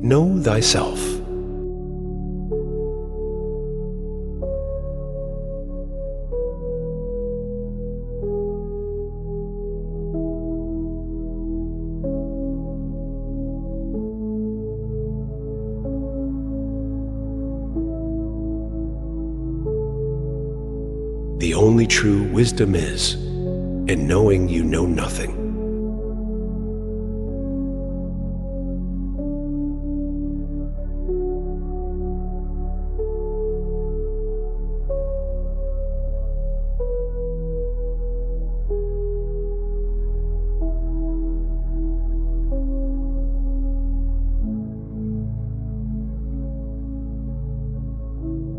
Know thyself. The only true wisdom is in knowing you know nothing.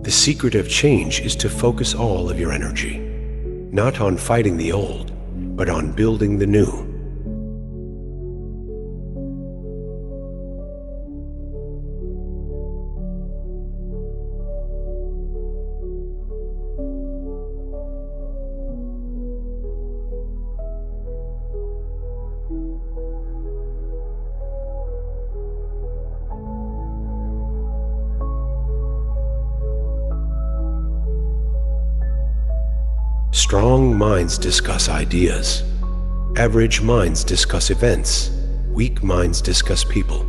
The secret of change is to focus all of your energy, not on fighting the old, but on building the new. Strong minds discuss ideas. Average minds discuss events. Weak minds discuss people.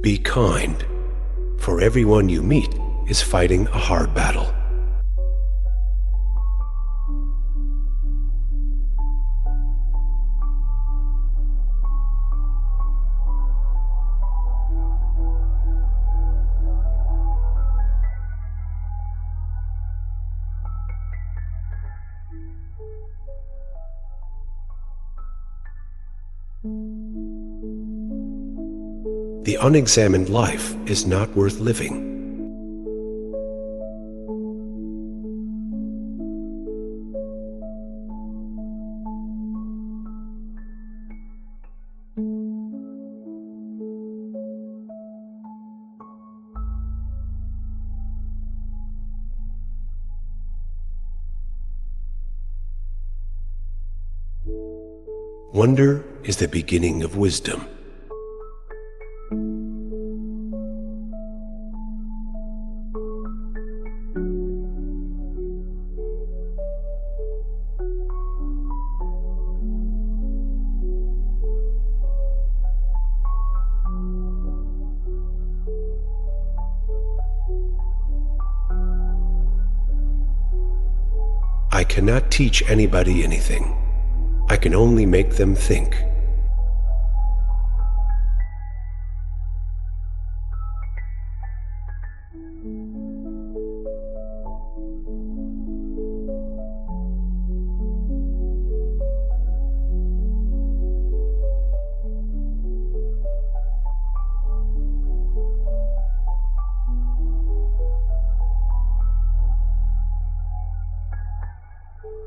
Be kind, for everyone you meet is fighting a hard battle. The unexamined life is not worth living. Wonder is the beginning of wisdom. I cannot teach anybody anything. I can only make them think.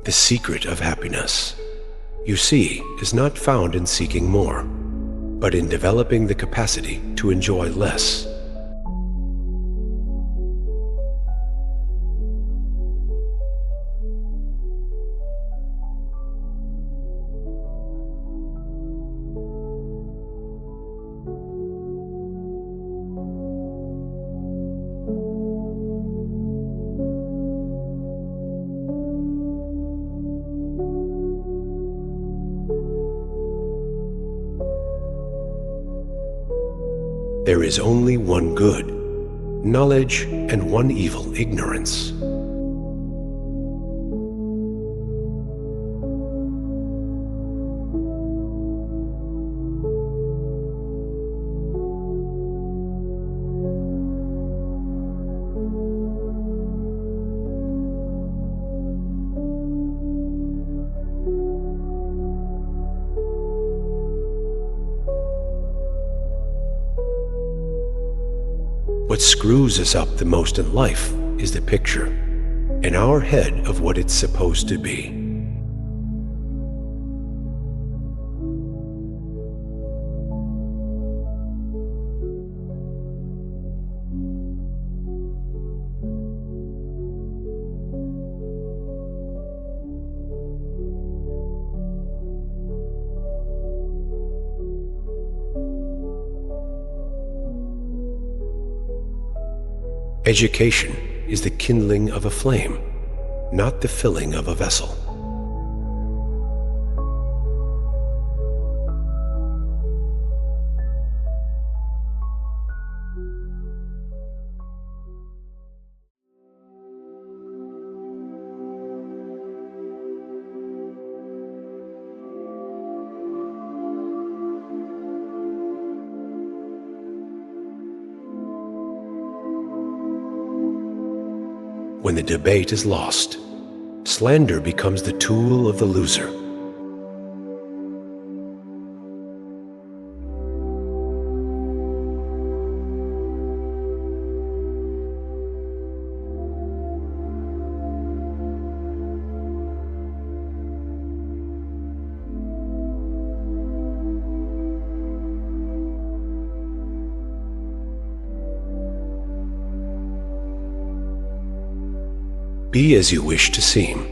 The secret of happiness, you see, is not found in seeking more, but in developing the capacity to enjoy less. There is only one good, knowledge, and one evil, ignorance. What screws us up the most in life is the picture. in our head of what it's supposed to be. Education is the kindling of a flame, not the filling of a vessel. When the debate is lost, slander becomes the tool of the loser. Be as you wish to seem.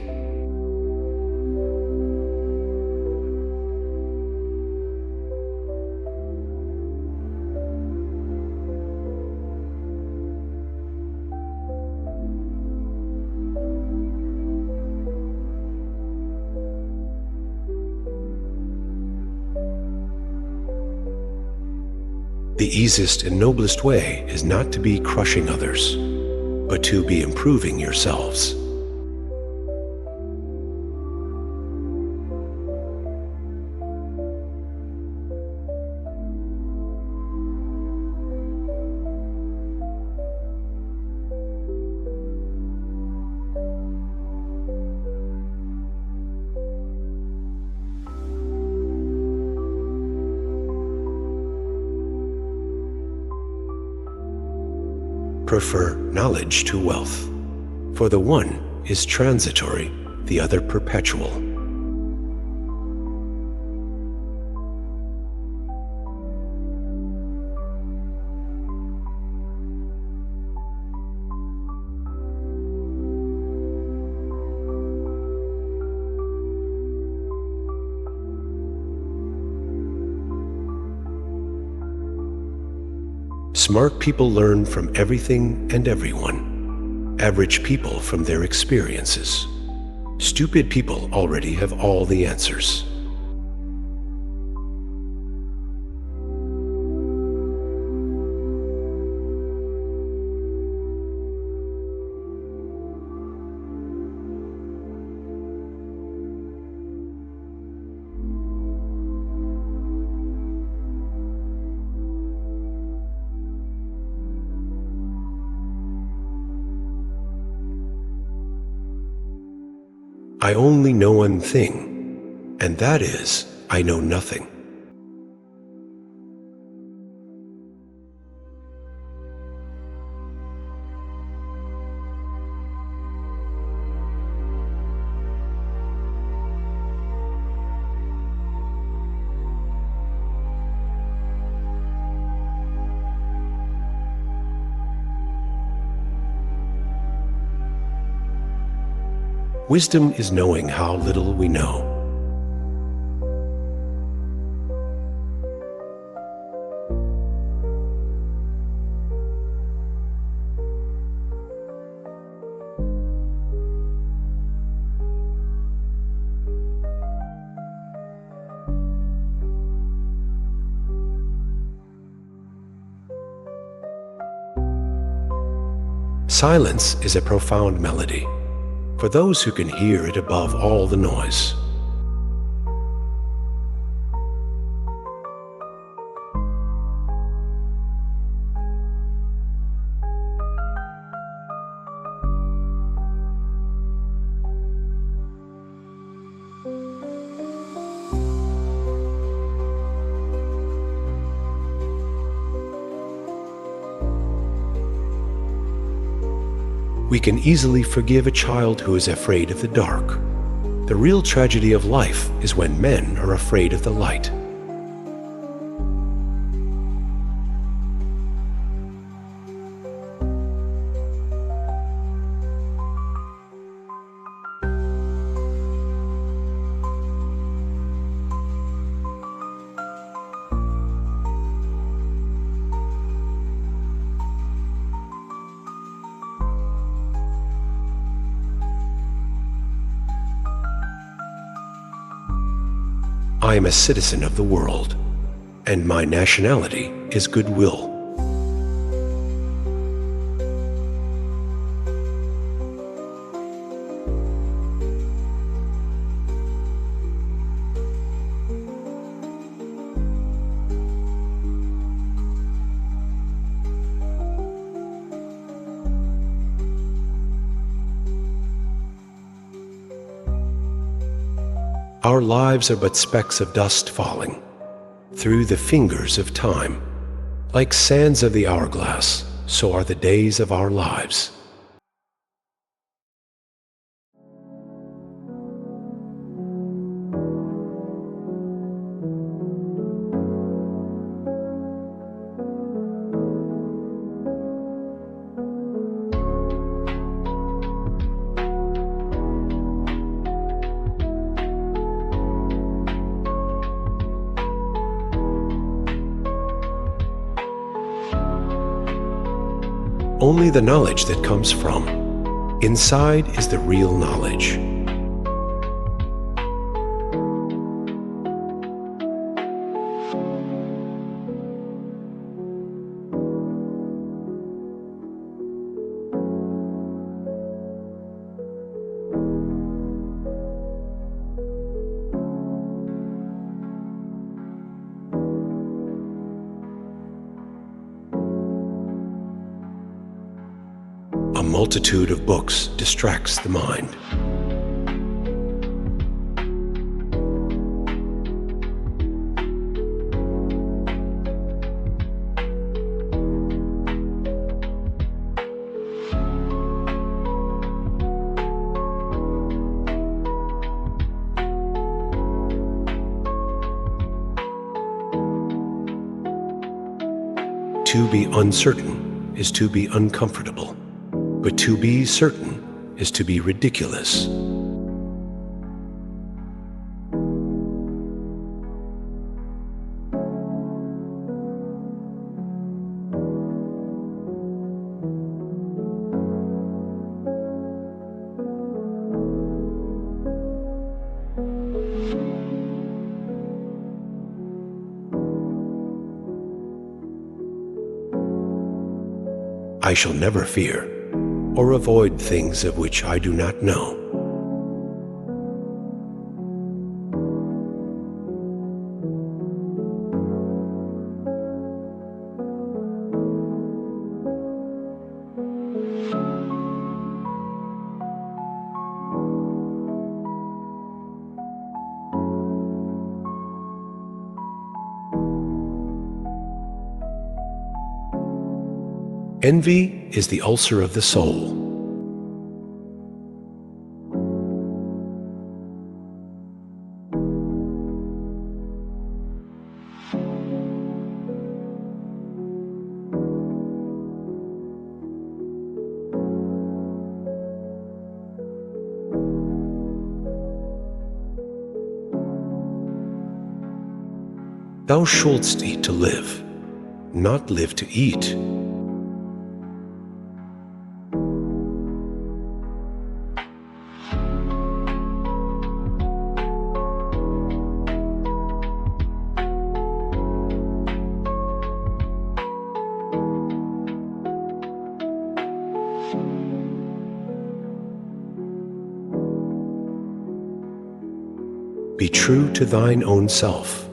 The easiest and noblest way is not to be crushing others, but to be improving yourselves. Prefer knowledge to wealth, for the one is transitory, the other perpetual. Smart people learn from everything and everyone. Average people from their experiences. Stupid people already have all the answers. I only know one thing, and that is, I know nothing. Wisdom is knowing how little we know. Silence is a profound melody, for those who can hear it above all the noise. We can easily forgive a child who is afraid of the dark. The real tragedy of life is when men are afraid of the light. I am a citizen of the world, and my nationality is goodwill. Our lives are but specks of dust falling through the fingers of time. Like sands of the hourglass, so are the days of our lives. Only the knowledge that comes from inside is the real knowledge. A multitude of books distracts the mind. To be uncertain is to be uncomfortable. But to be certain is to be ridiculous. I shall never fear or avoid things of which I do not know. Envy is the ulcer of the soul. Thou shouldst eat to live, not live to eat. Be true to thine own self.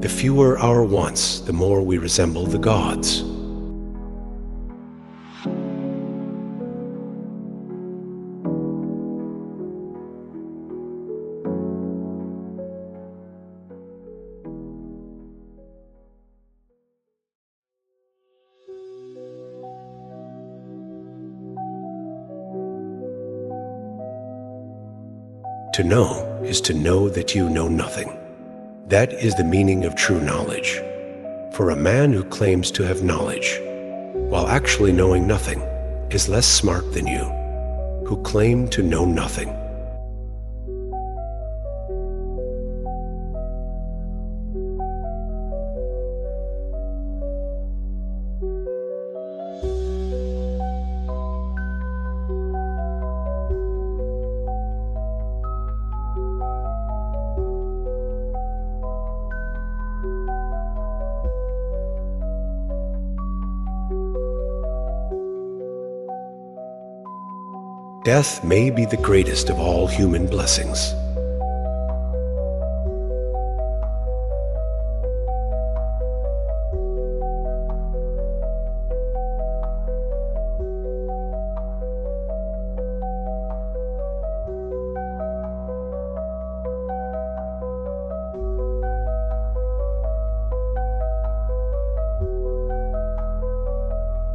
The fewer our wants, the more we resemble the gods. To know is to know that you know nothing. That is the meaning of true knowledge. For a man who claims to have knowledge, while actually knowing nothing, is less smart than you, who claim to know nothing. Death may be the greatest of all human blessings.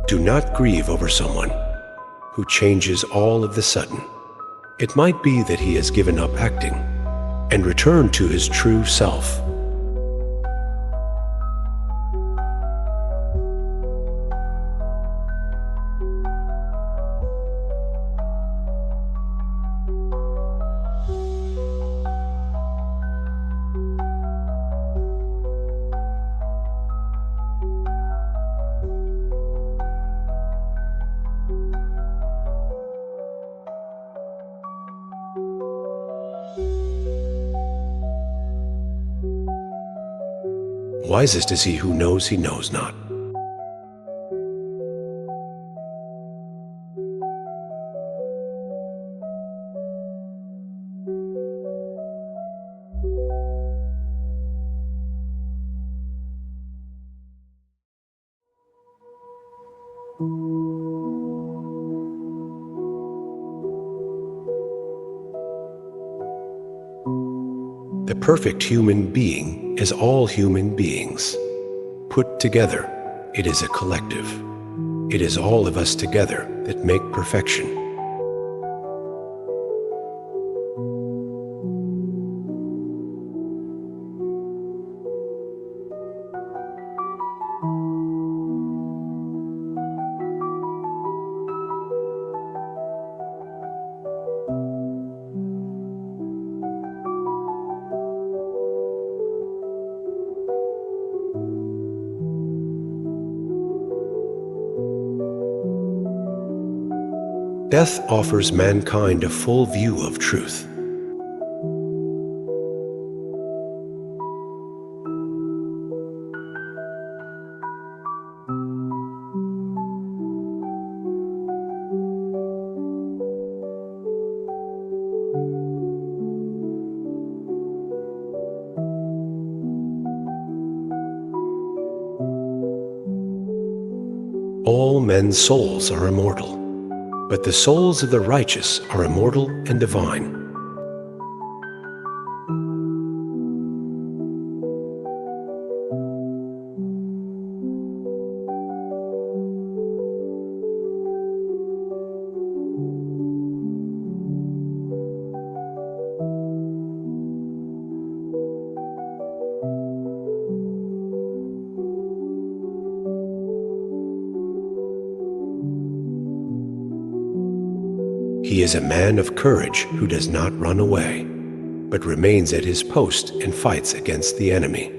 Do not grieve over someone who changes all of the sudden. It might be that he has given up acting and returned to his true self. Wisest is he who knows he knows not. The perfect human being is all human beings. Put together, it is a collective. It is all of us together that make perfection. Death offers mankind a full view of truth. All men's souls are immortal, but the souls of the righteous are immortal and divine. He is a man of courage who does not run away, but remains at his post and fights against the enemy.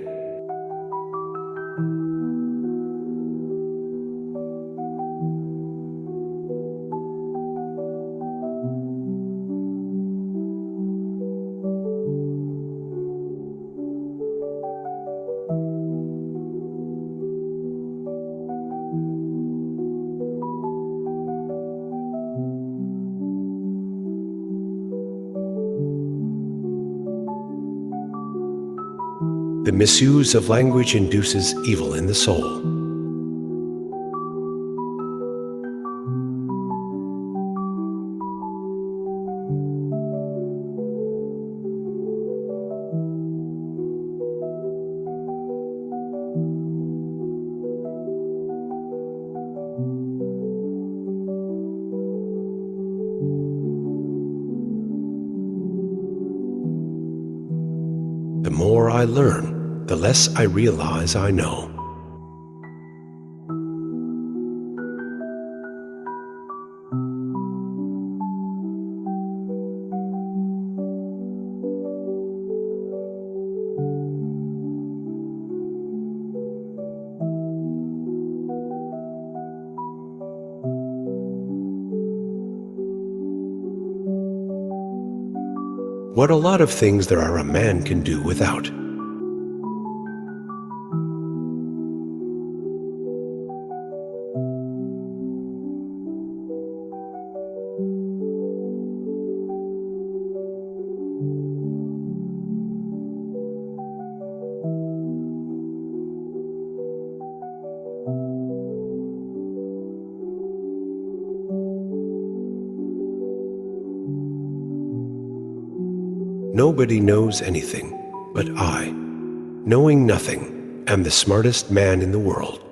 The misuse of language induces evil in the soul. The more I learn, the less I realize I know. What a lot of things there are a man can do without. Nobody knows anything, but I, knowing nothing, am the smartest man in the world.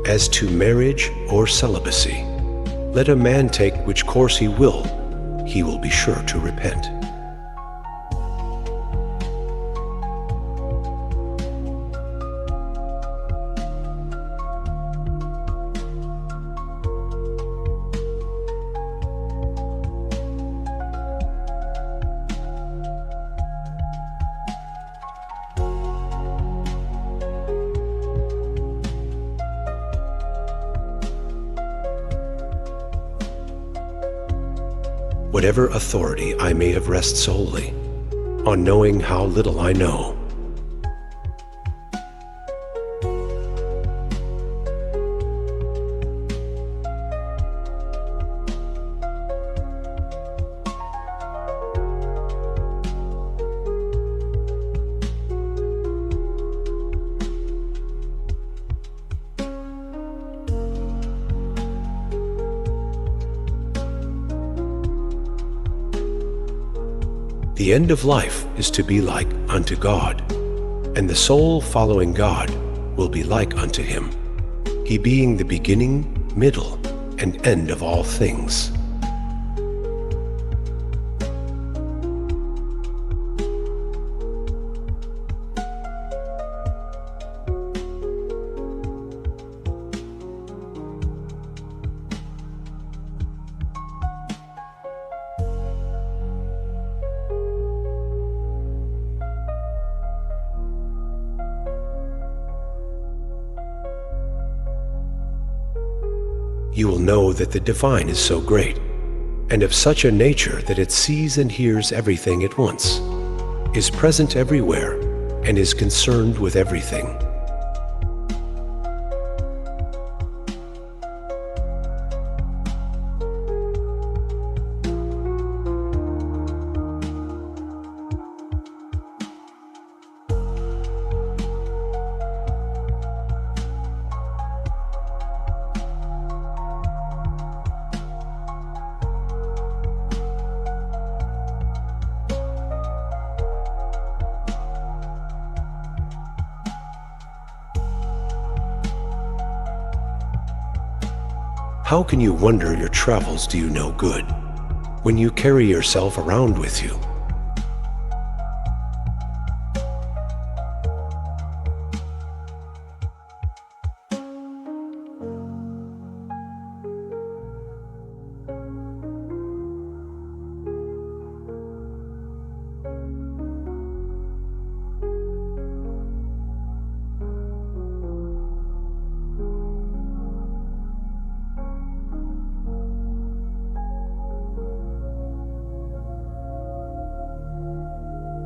As to marriage or celibacy, let a man take which course he will be sure to repent. Whatever authority I may have rest solely on knowing how little I know. The end of life is to be like unto God, and the soul following God will be like unto him, he being the beginning, middle, and end of all things. You will know that the divine is so great, and of such a nature that it sees and hears everything at once, is present everywhere, and is concerned with everything. How can you wonder your travels do you no good, when you carry yourself around with you?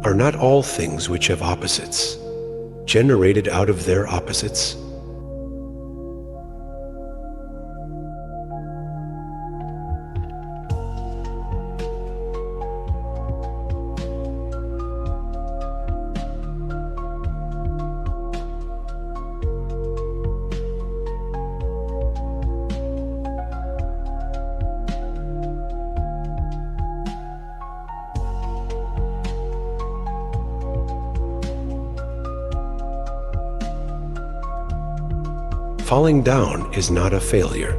Are not all things which have opposites generated out of their opposites? Falling down is not a failure.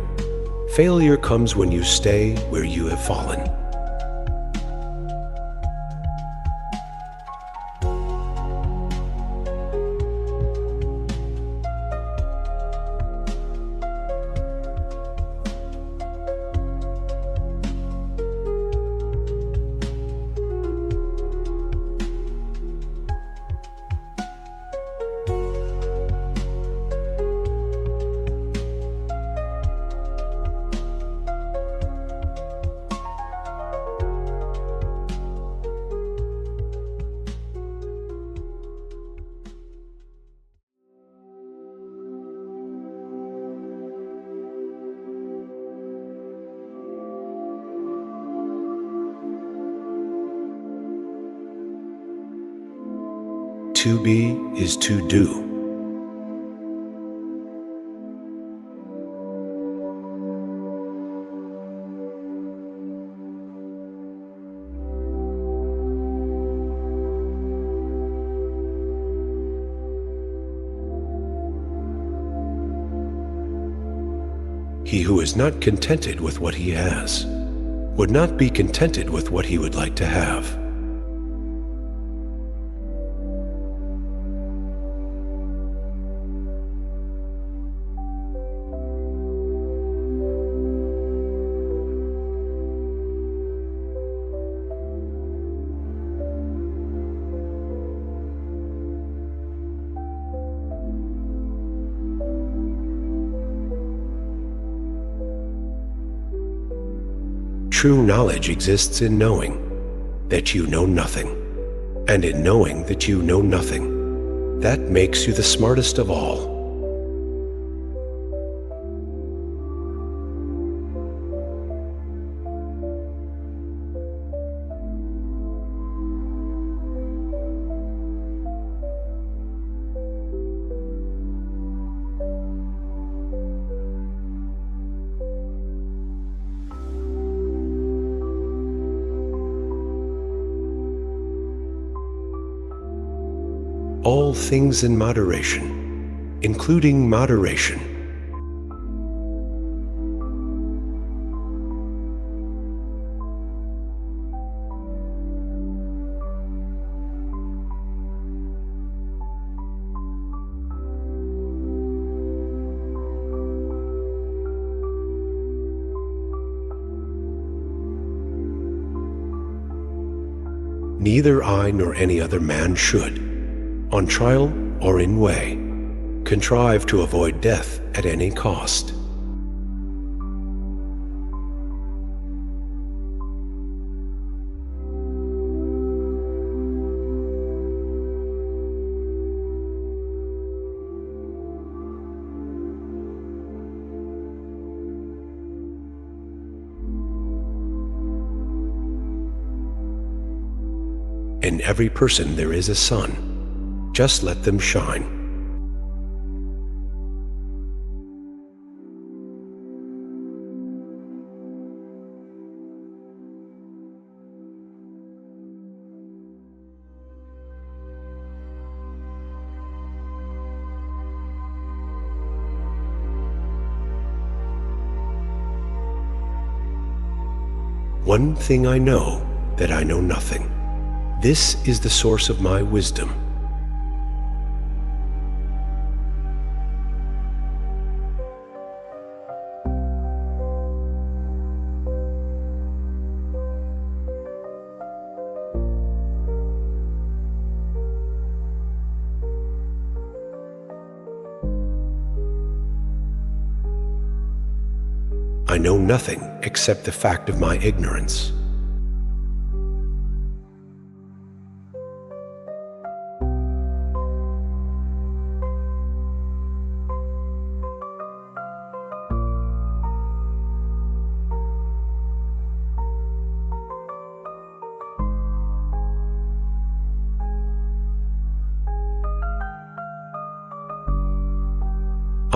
Failure comes when you stay where you have fallen. To be is to do. He who is not contented with what he has would not be contented with what he would like to have. True knowledge exists in knowing that you know nothing, and in knowing that you know nothing. That makes you the smartest of all. All things in moderation, including moderation. Neither I nor any other man should, on trial or in way, contrive to avoid death at any cost. In every person there is a sun. Just let them shine. One thing I know, that I know nothing. This is the source of my wisdom. I know nothing except the fact of my ignorance.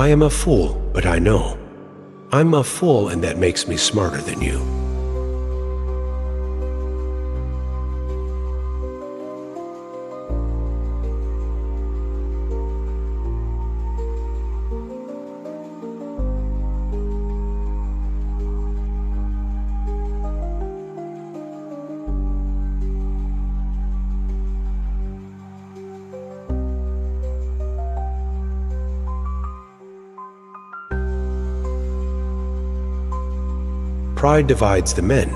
I am a fool, but I know. I'm a fool, and that makes me smarter than you. Pride divides the men,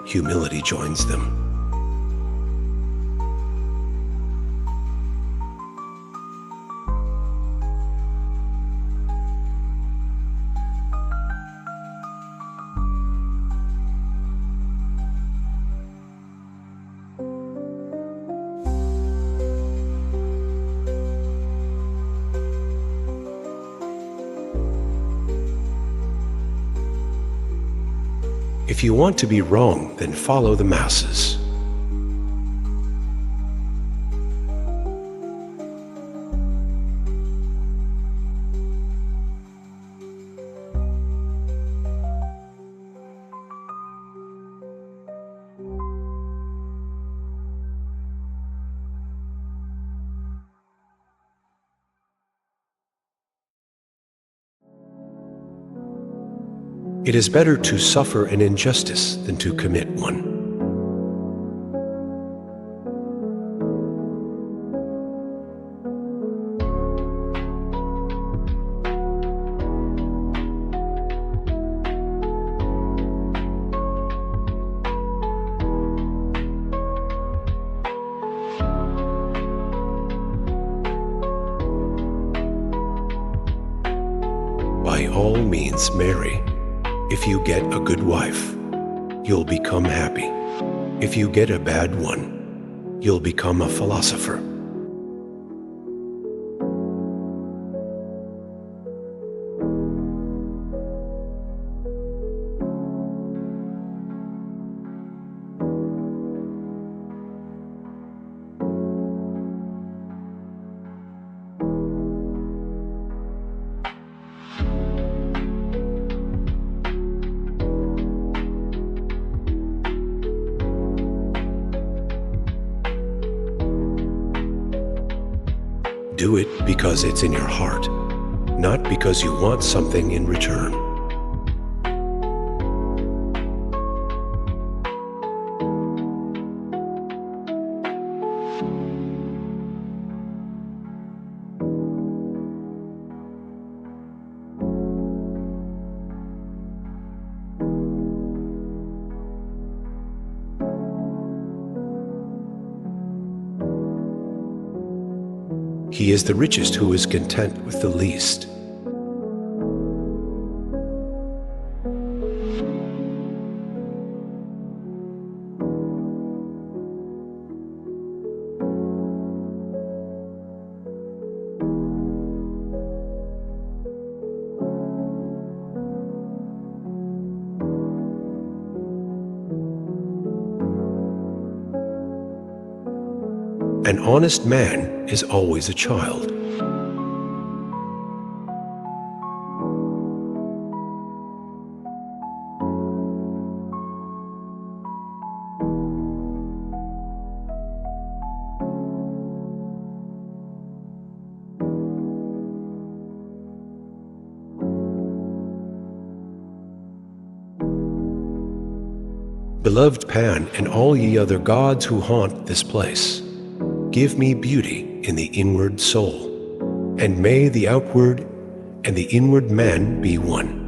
humility joins them. If you want to be wrong, then follow the masses. It is better to suffer an injustice than to commit one. By all means, marry. If you get a good wife, you'll become happy. If you get a bad one, you'll become a philosopher. Do it because it's in your heart, not because you want something in return. He is the richest who is content with the least. An honest man is always a child. Beloved Pan, and all ye other gods who haunt this place, give me beauty in the inward soul, and may the outward and the inward man be one.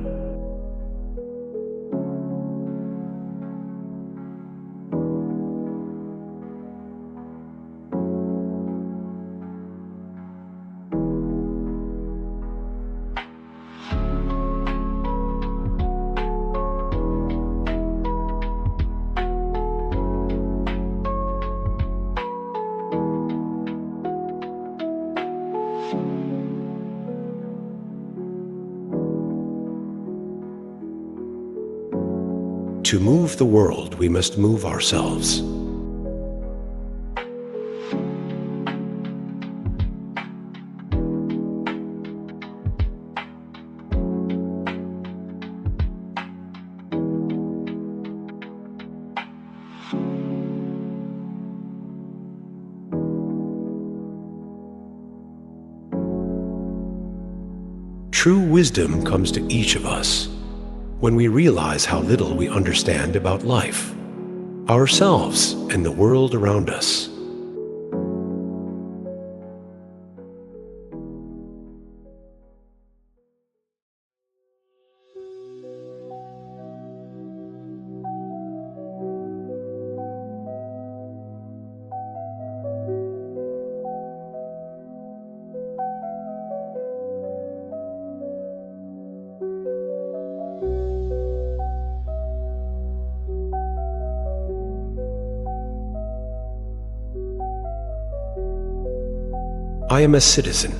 To move the world, we must move ourselves. True wisdom comes to each of us when we realize how little we understand about life, ourselves, and the world around us. I am a citizen,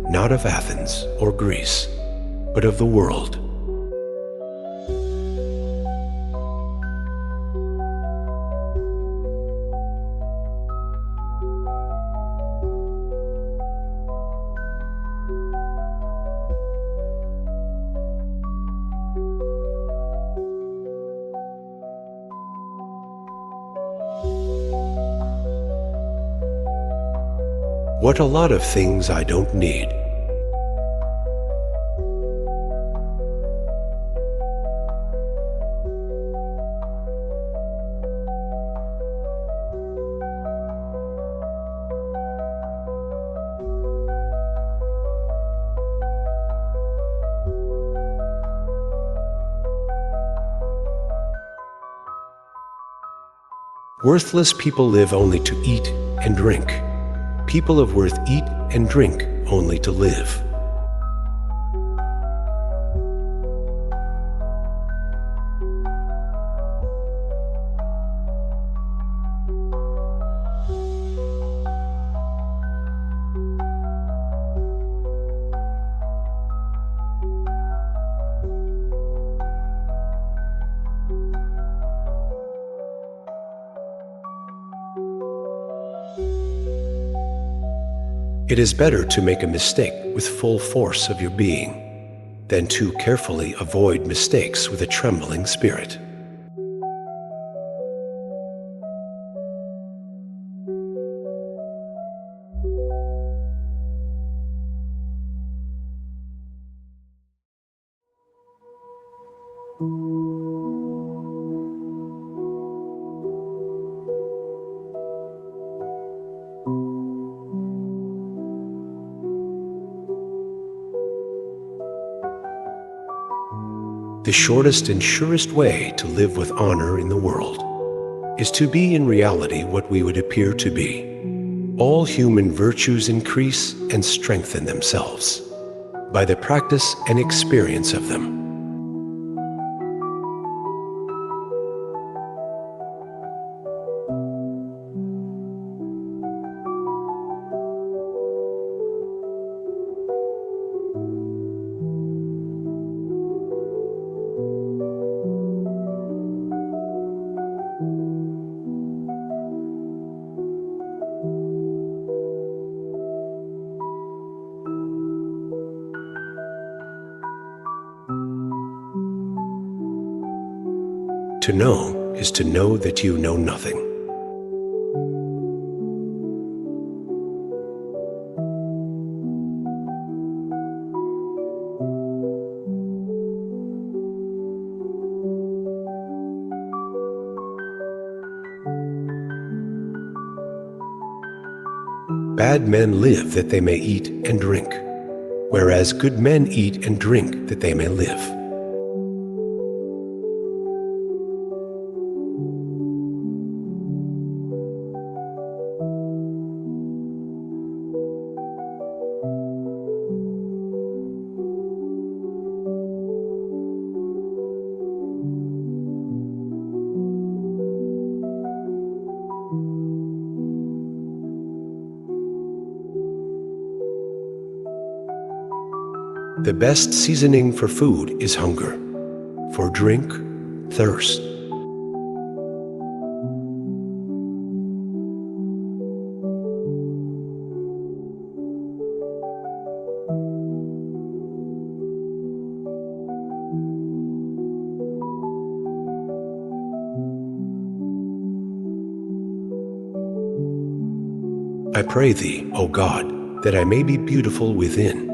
not of Athens or Greece, but of the world. What a lot of things I don't need. Worthless people live only to eat and drink. People of worth eat and drink only to live. It is better to make a mistake with full force of your being than to carefully avoid mistakes with a trembling spirit. The shortest and surest way to live with honor in the world is to be in reality what we would appear to be. All human virtues increase and strengthen themselves by the practice and experience of them. To know is to know that you know nothing. Bad men live that they may eat and drink, whereas good men eat and drink that they may live. The best seasoning for food is hunger, for drink, thirst. I pray thee, O God, that I may be beautiful within,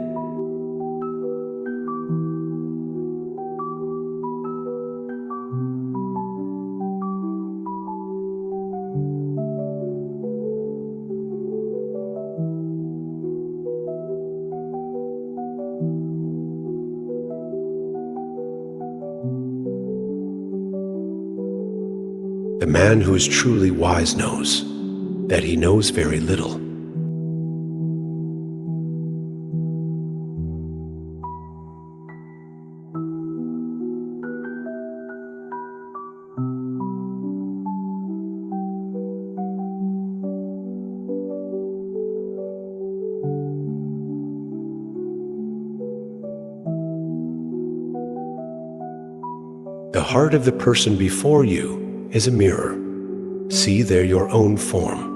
The man who is truly wise knows that he knows very little. The heart of the person before you is a mirror. See there your own form.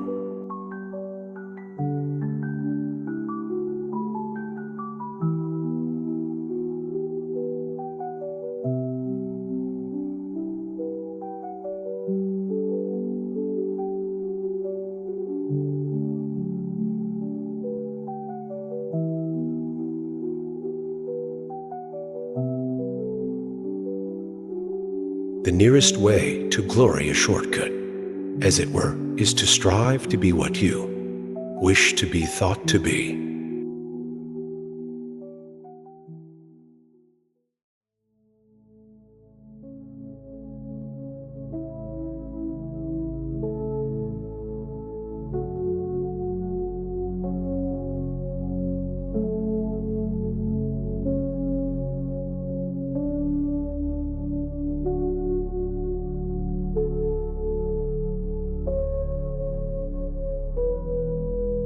The nearest way to glory, a shortcut, as it were, is to strive to be what you wish to be thought to be.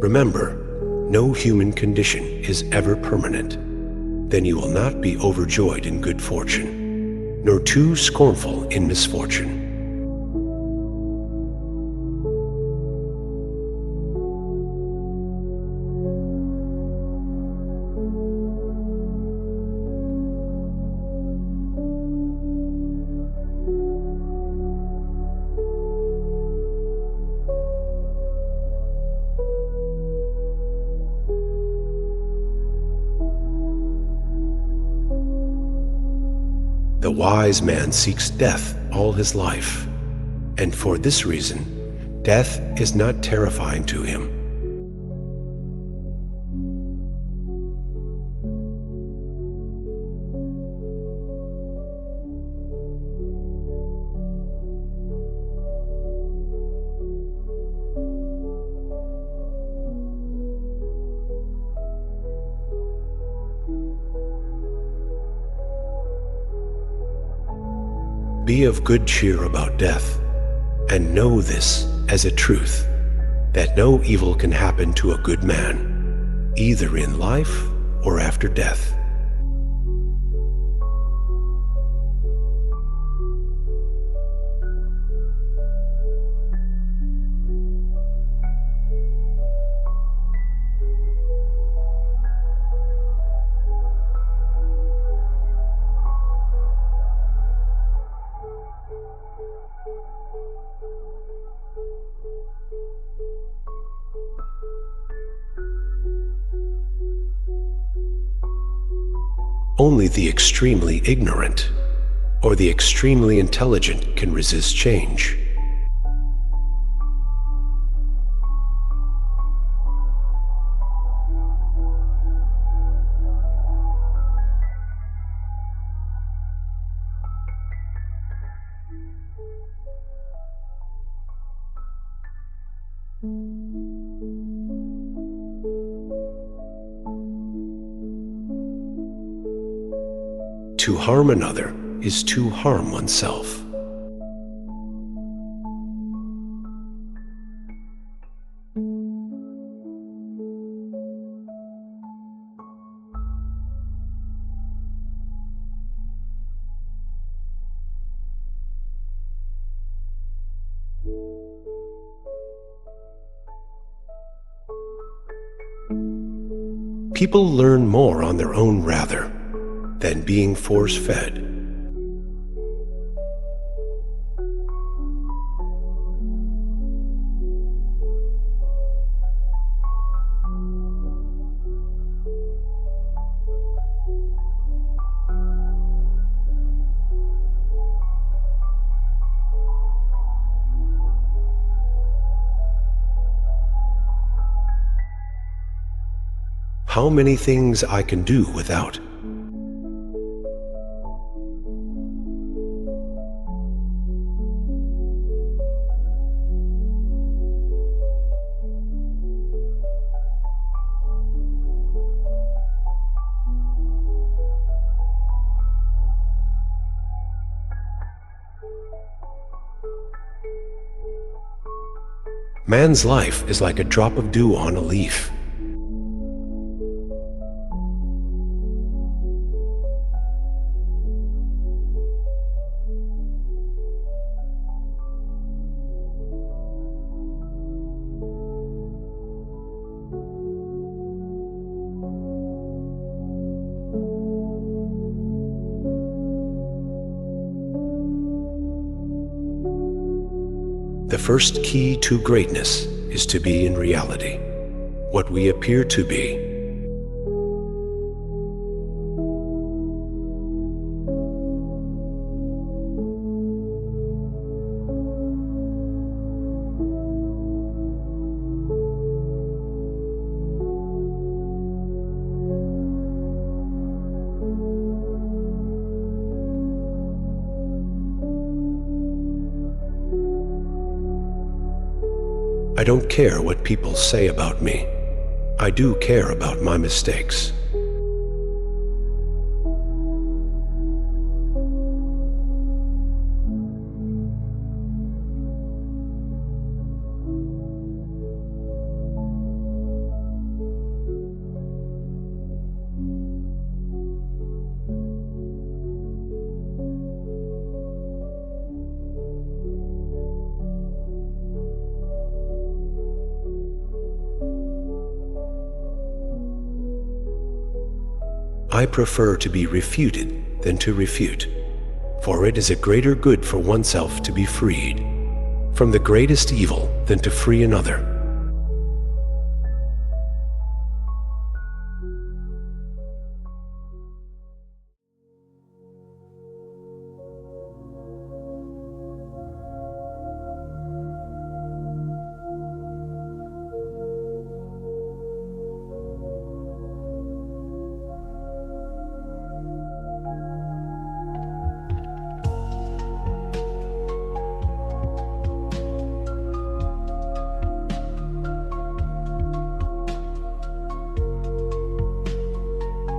Remember, no human condition is ever permanent. Then you will not be overjoyed in good fortune, nor too scornful in misfortune. The wise man seeks death all his life, and for this reason, death is not terrifying to him. Be of good cheer about death, and know this as a truth, that no evil can happen to a good man, either in life or after death. Only the extremely ignorant or the extremely intelligent can resist change. To harm another is to harm oneself. People learn more on their own rather than being force-fed. How many things I can do without. Man's life is like a drop of dew on a leaf. The first key to greatness is to be in reality, what we appear to be. I don't care what people say about me. I do care about my mistakes. I prefer to be refuted than to refute, for it is a greater good for oneself to be freed from the greatest evil than to free another.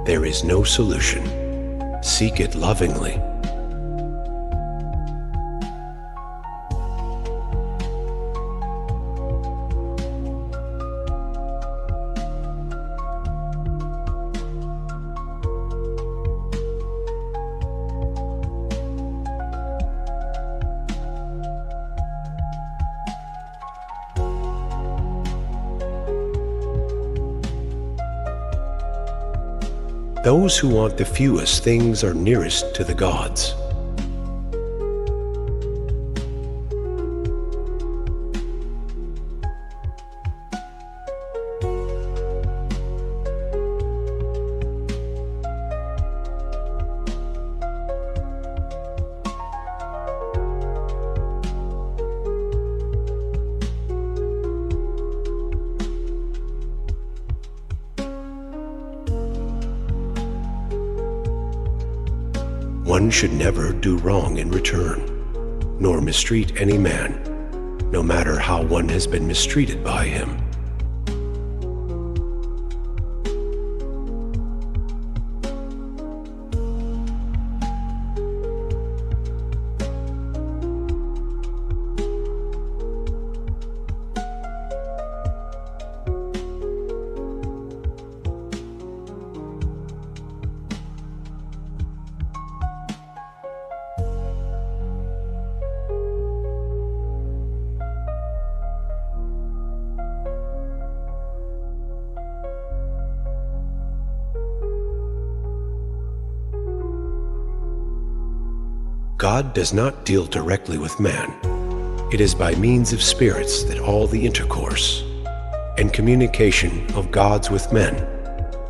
There is no solution. Seek it lovingly. Those who want the fewest things are nearest to the gods. One should never do wrong in return, nor mistreat any man, no matter how one has been mistreated by him. God does not deal directly with man. It is by means of spirits that all the intercourse and communication of gods with men,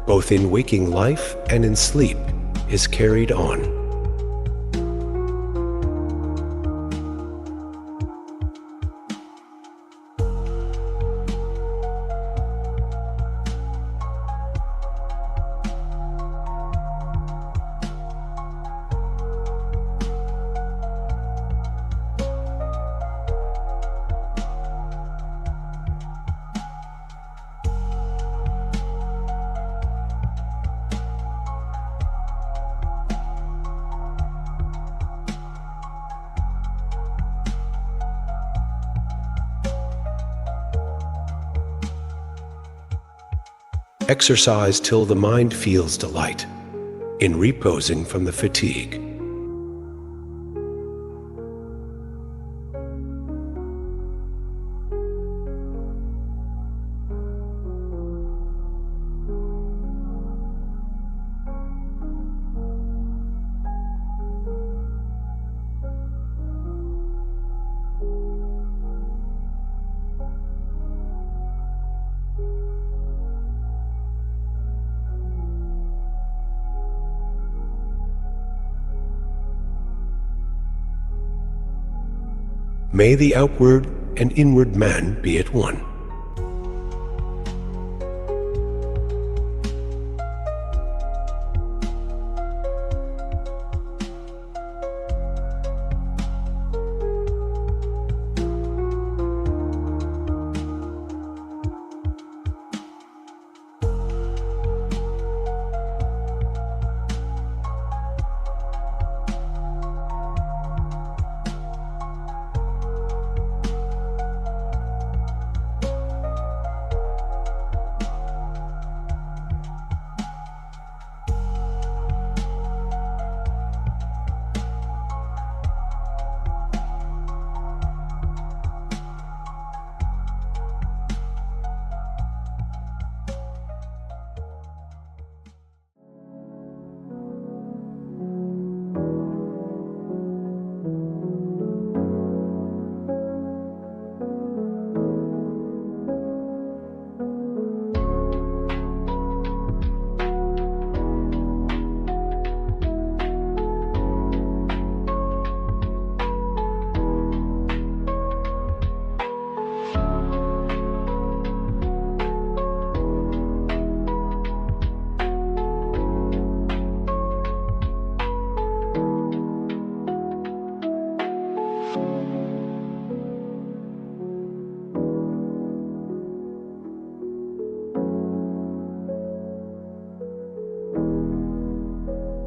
both in waking life and in sleep, is carried on. Exercise till the mind feels delight in reposing from the fatigue. May the outward and inward man be at one.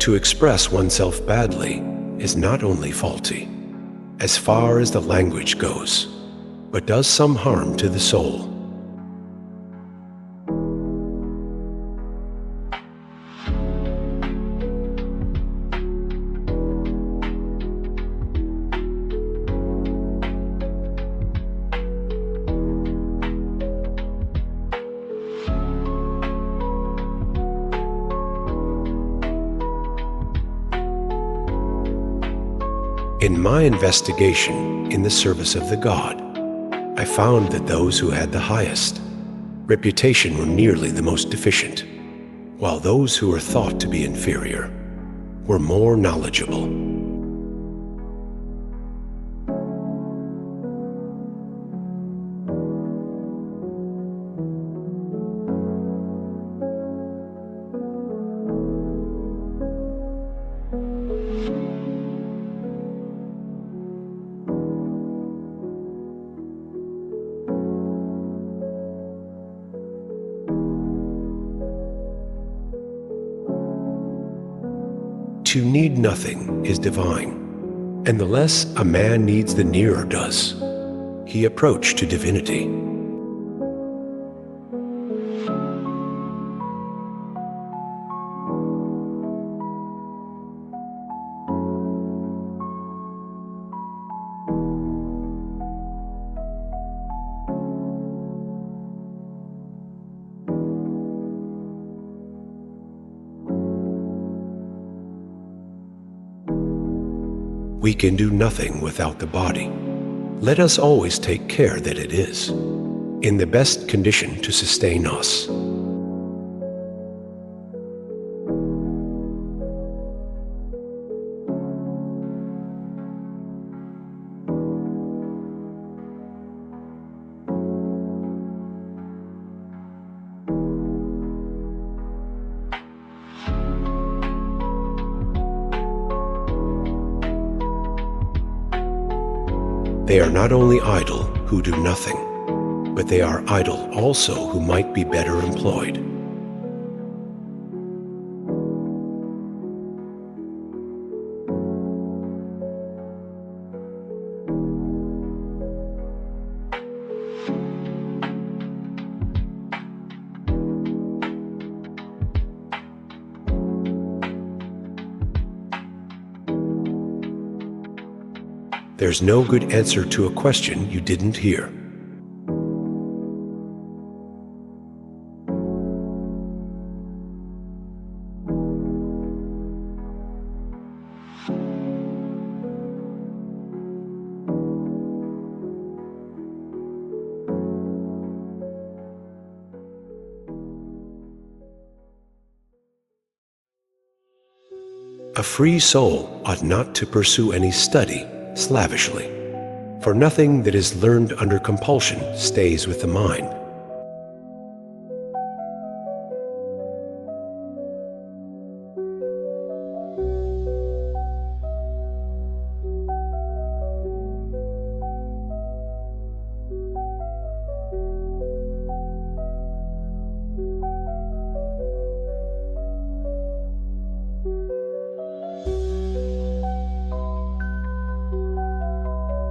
To express oneself badly is not only faulty, as far as the language goes, but does some harm to the soul. In my investigation in the service of the God, I found that those who had the highest reputation were nearly the most deficient, while those who were thought to be inferior were more knowledgeable. To need nothing is divine, and the less a man needs, the nearer does he approach to divinity. We can do nothing without the body. Let us always take care that it is in the best condition to sustain us. They are not only idle who do nothing, but they are idle also who might be better employed. There's no good answer to a question you didn't hear. A free soul ought not to pursue any study slavishly, for nothing that is learned under compulsion stays with the mind.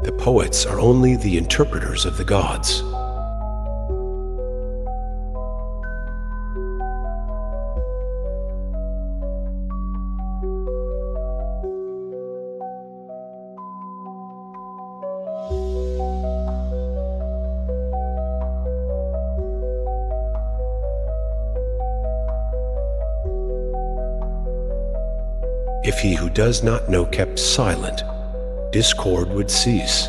The poets are only the interpreters of the gods. If he who does not know kept silent, discord would cease.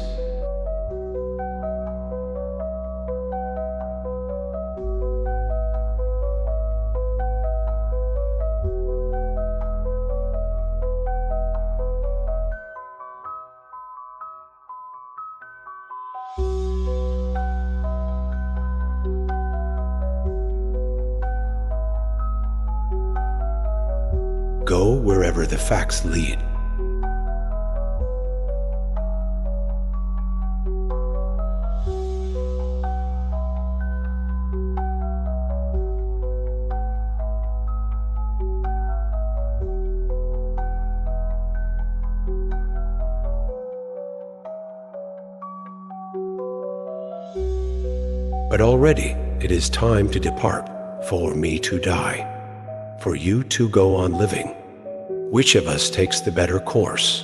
Go wherever the facts lead. But already it is time to depart, for me to die, for you to go on living. Which of us takes the better course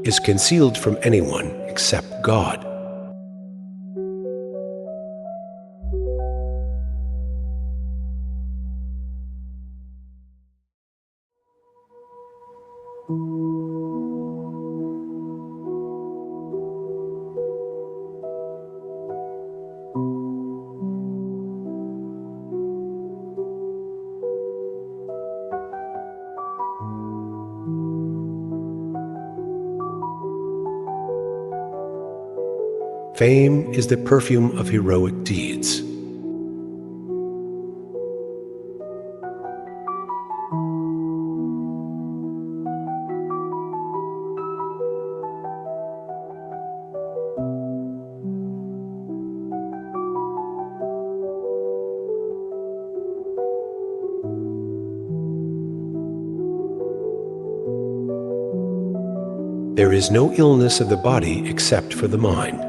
is concealed from anyone except God. Fame is the perfume of heroic deeds. There is no illness of the body except for the mind.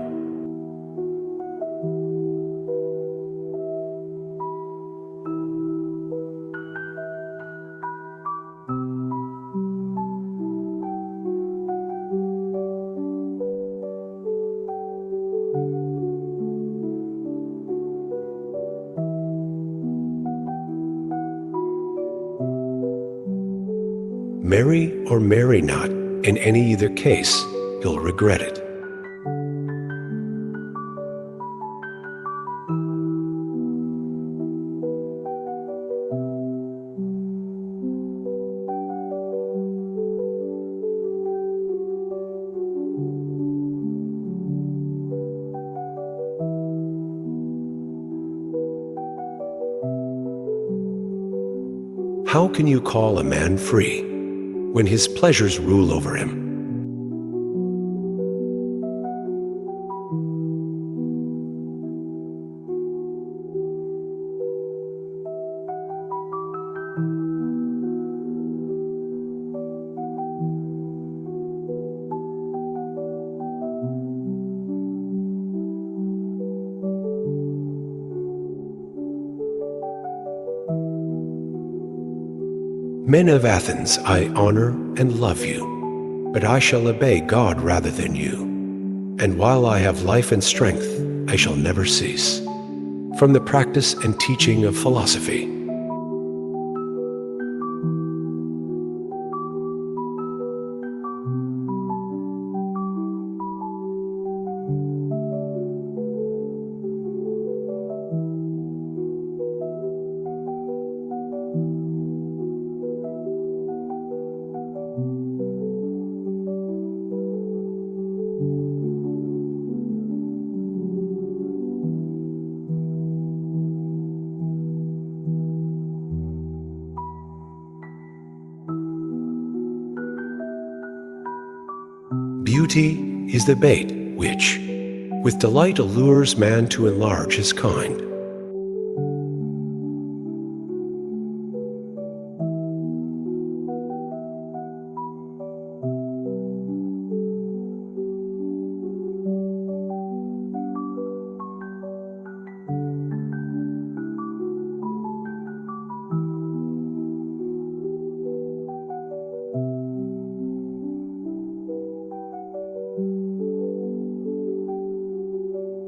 Marry or marry not, in any either case, you'll regret it. How can you call a man free when his pleasures rule over him? Men of Athens, I honor and love you, but I shall obey God rather than you. and while I have life and strength, I shall never cease. From the practice and teaching of philosophy. Beauty is the bait which, with delight, allures man to enlarge his kind.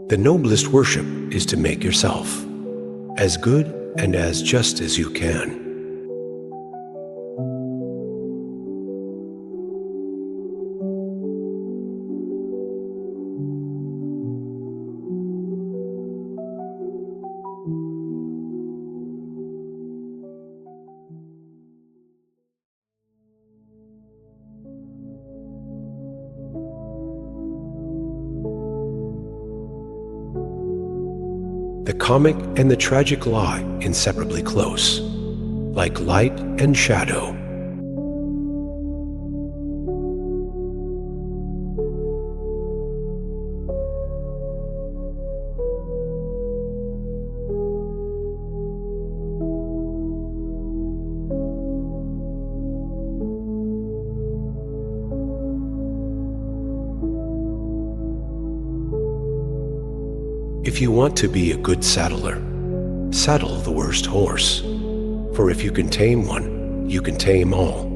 The noblest worship is to make yourself as good and as just as you can. The comic and the tragic lie inseparably close, like light and shadow. If you want to be a good saddler, saddle the worst horse, for if you can tame one, you can tame all.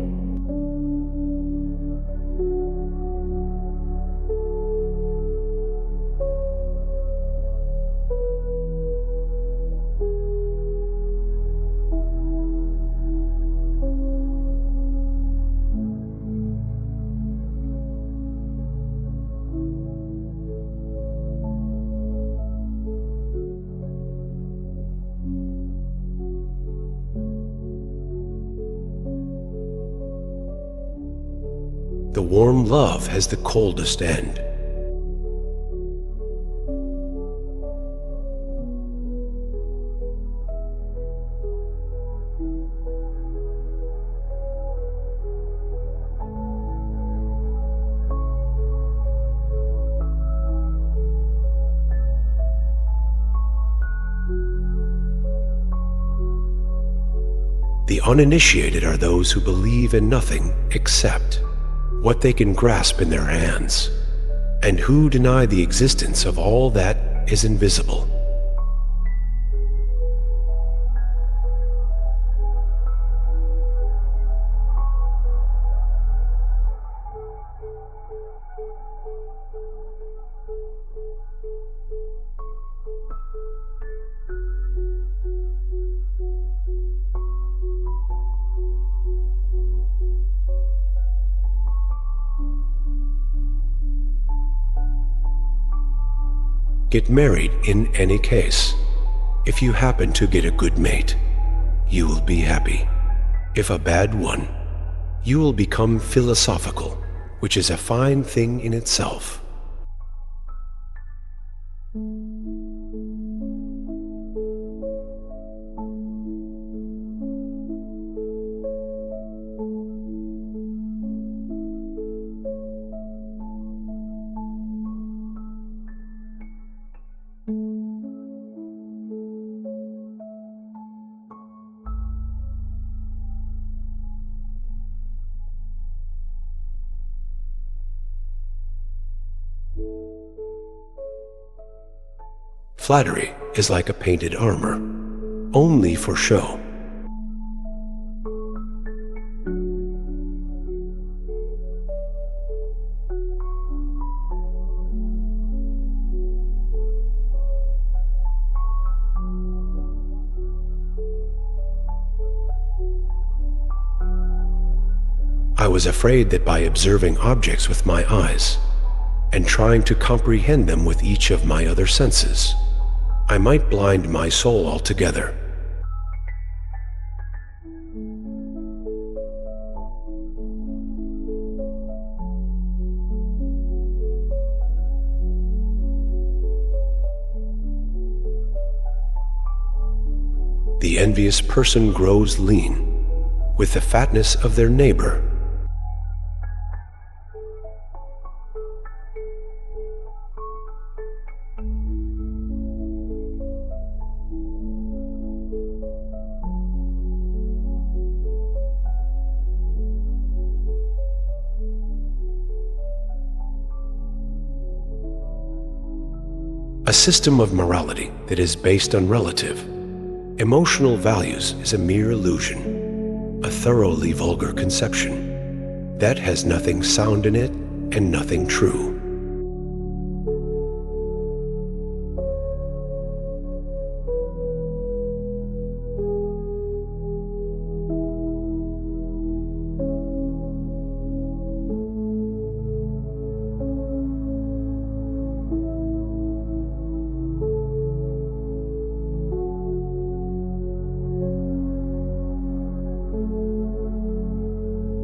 The warm love has the coldest end. The uninitiated are those who believe in nothing except what they can grasp in their hands, and who deny the existence of all that is invisible. Get married in any case. If you happen to get a good mate, you will be happy. If a bad one, you will become philosophical, which is a fine thing in itself. Flattery is like a painted armor, only for show. I was afraid that by observing objects with my eyes and trying to comprehend them with each of my other senses, I might blind my soul altogether. The envious person grows lean with the fatness of their neighbor. A system of morality that is based on relative, emotional values is a mere illusion, a thoroughly vulgar conception that has nothing sound in it and nothing true.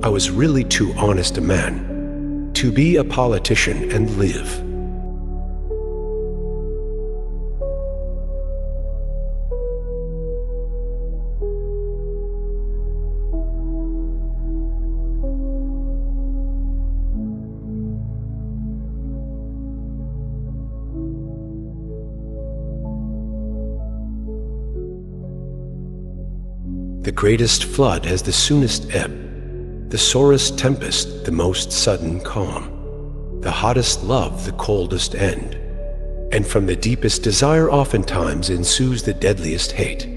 I was really too honest a man to be a politician and live. The greatest flood has the soonest ebb, the sorest tempest the most sudden calm, the hottest love the coldest end, and from the deepest desire oftentimes ensues the deadliest hate.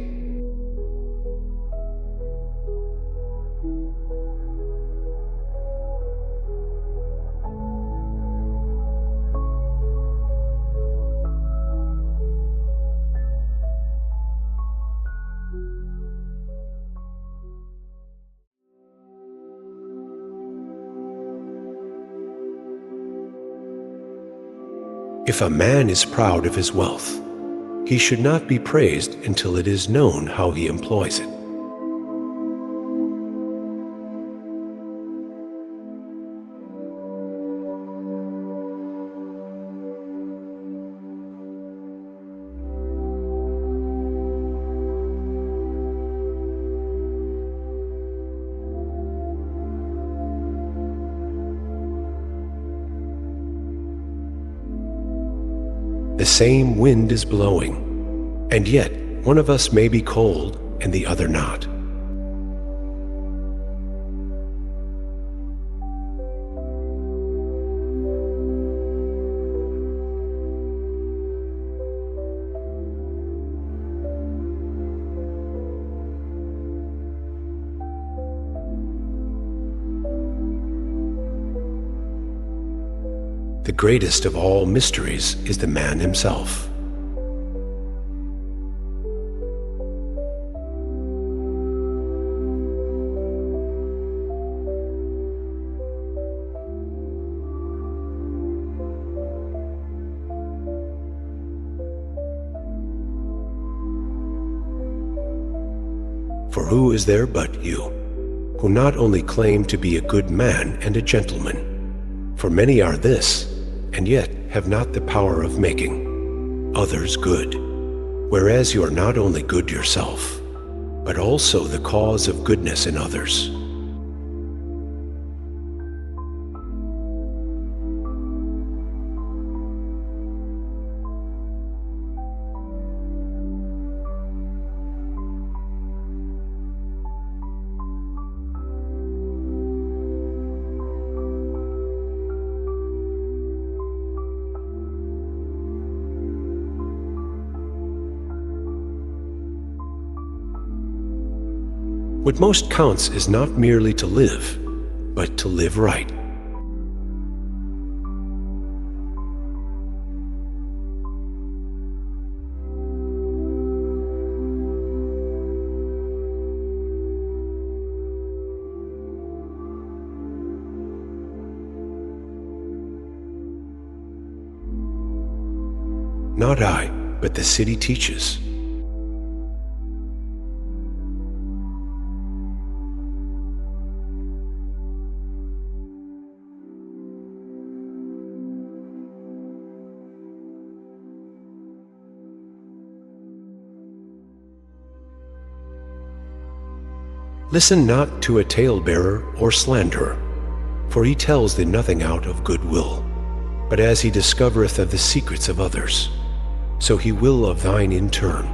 If a man is proud of his wealth, he should not be praised until it is known how he employs it. The same wind is blowing, and yet one of us may be cold and the other not. The greatest of all mysteries is the man himself. For who is there but you, who not only claim to be a good man and a gentleman, for many are this, and yet have not the power of making others good, whereas you are not only good yourself, but also the cause of goodness in others. What most counts is not merely to live, but to live right. Not I, but the city teaches. Listen not to a talebearer or slanderer, for he tells thee nothing out of good will. But as he discovereth of the secrets of others, so he will of thine in turn.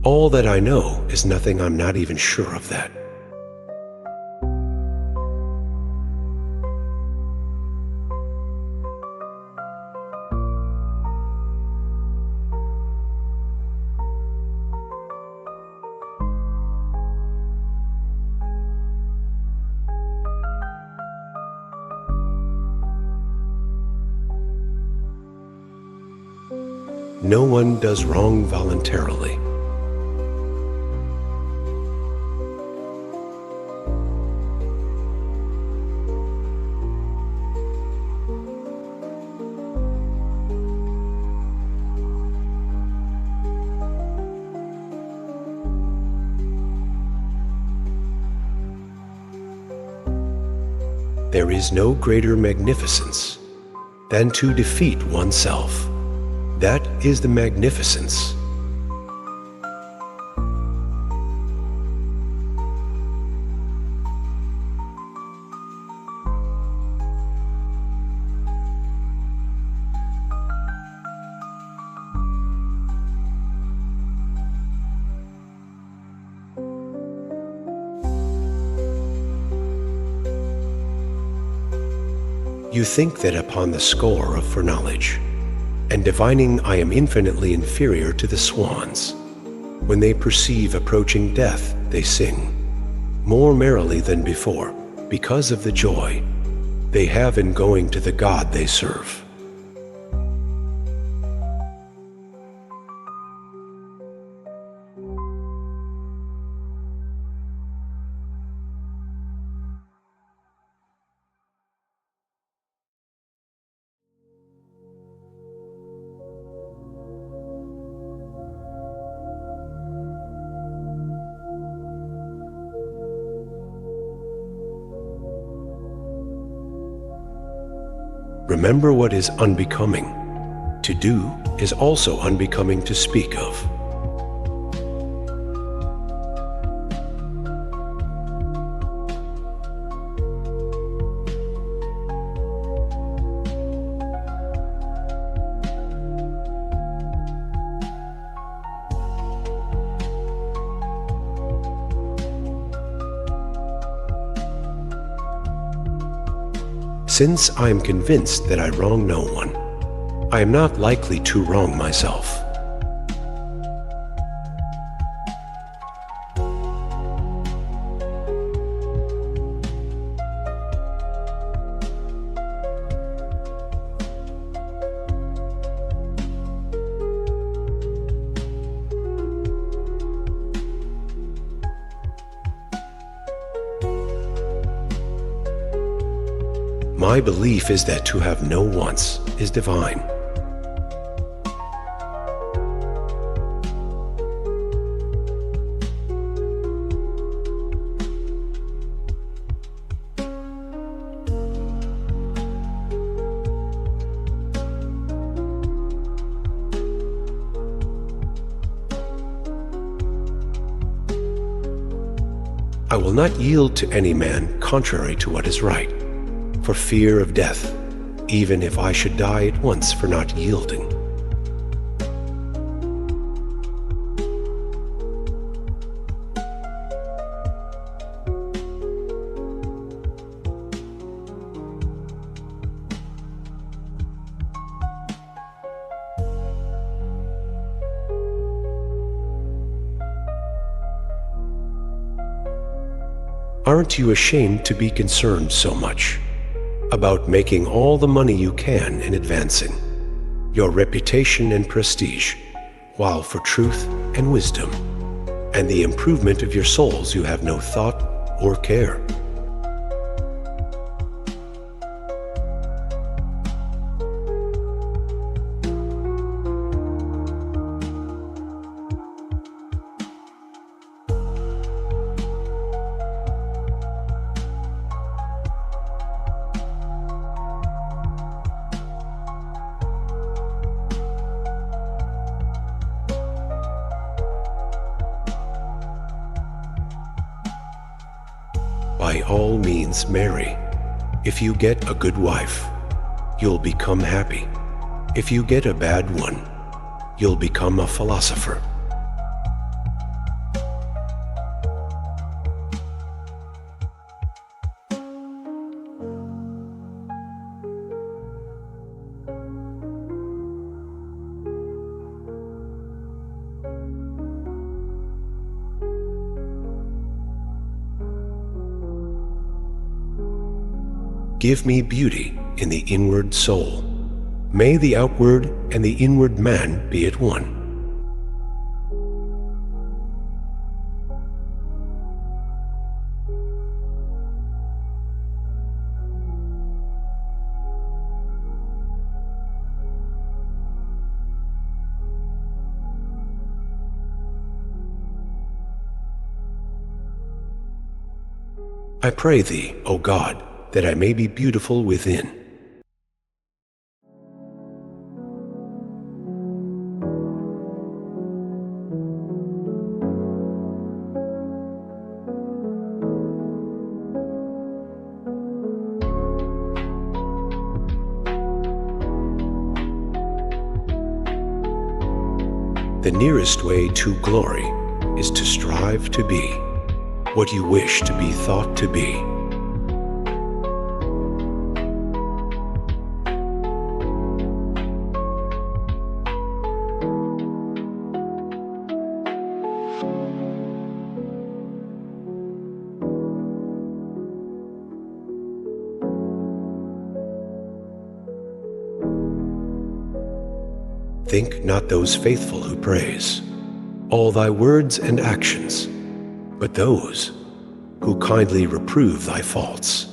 All that I know is nothing I'm not even sure of that. No one does wrong voluntarily. There is no greater magnificence than to defeat oneself. That is the magnificence. You think that upon the score of foreknowledge, and divining I am infinitely inferior to the swans, when they perceive approaching death, they sing more merrily than before, because of the joy they have in going to the God they serve. Remember what is unbecoming. To do is also unbecoming to speak of. Since I am convinced that I wrong no one, I am not likely to wrong myself. My belief is that to have no wants is divine. I will not yield to any man contrary to what is right, for fear of death, even if I should die at once for not yielding. Aren't you ashamed to be concerned so much about making all the money you can and advancing your reputation and prestige, while for truth and wisdom and the improvement of your souls you have no thought or care? By all means marry. If you get a good wife, you'll become happy. If you get a bad one, you'll become a philosopher. Give me beauty in the inward soul. May the outward and the inward man be at one. I pray thee, O God, that I may be beautiful within. The nearest way to glory is to strive to be what you wish to be thought to be. Think not those faithful who praise all thy words and actions, but those who kindly reprove thy faults.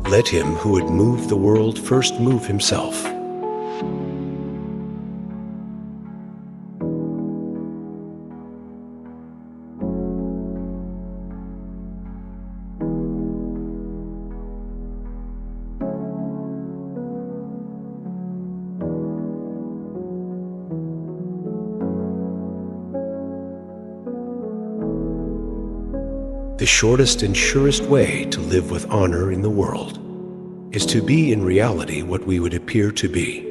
Let him who would move the world first move himself. The shortest and surest way to live with honor in the world is to be in reality what we would appear to be.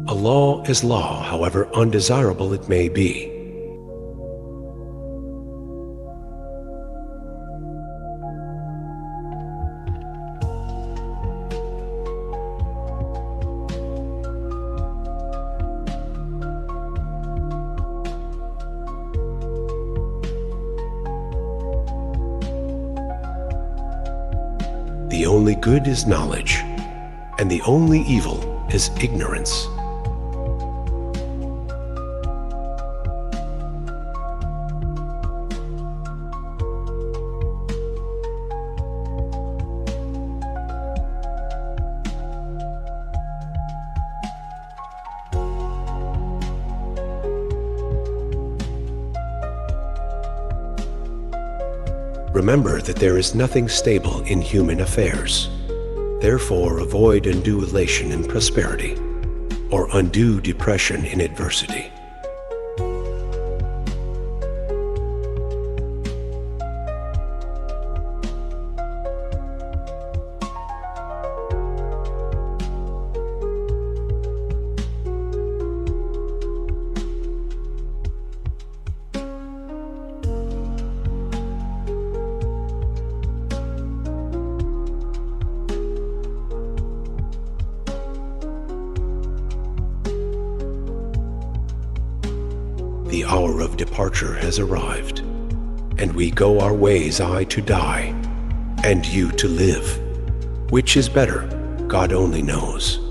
A law is law, however undesirable it may be. The only good is knowledge, and the only evil is ignorance. Remember that there is nothing stable in human affairs. Therefore, avoid undue elation in prosperity, or undue depression in adversity. The hour of departure has arrived, and we go our ways, I to die, and you to live. Which is better, God only knows.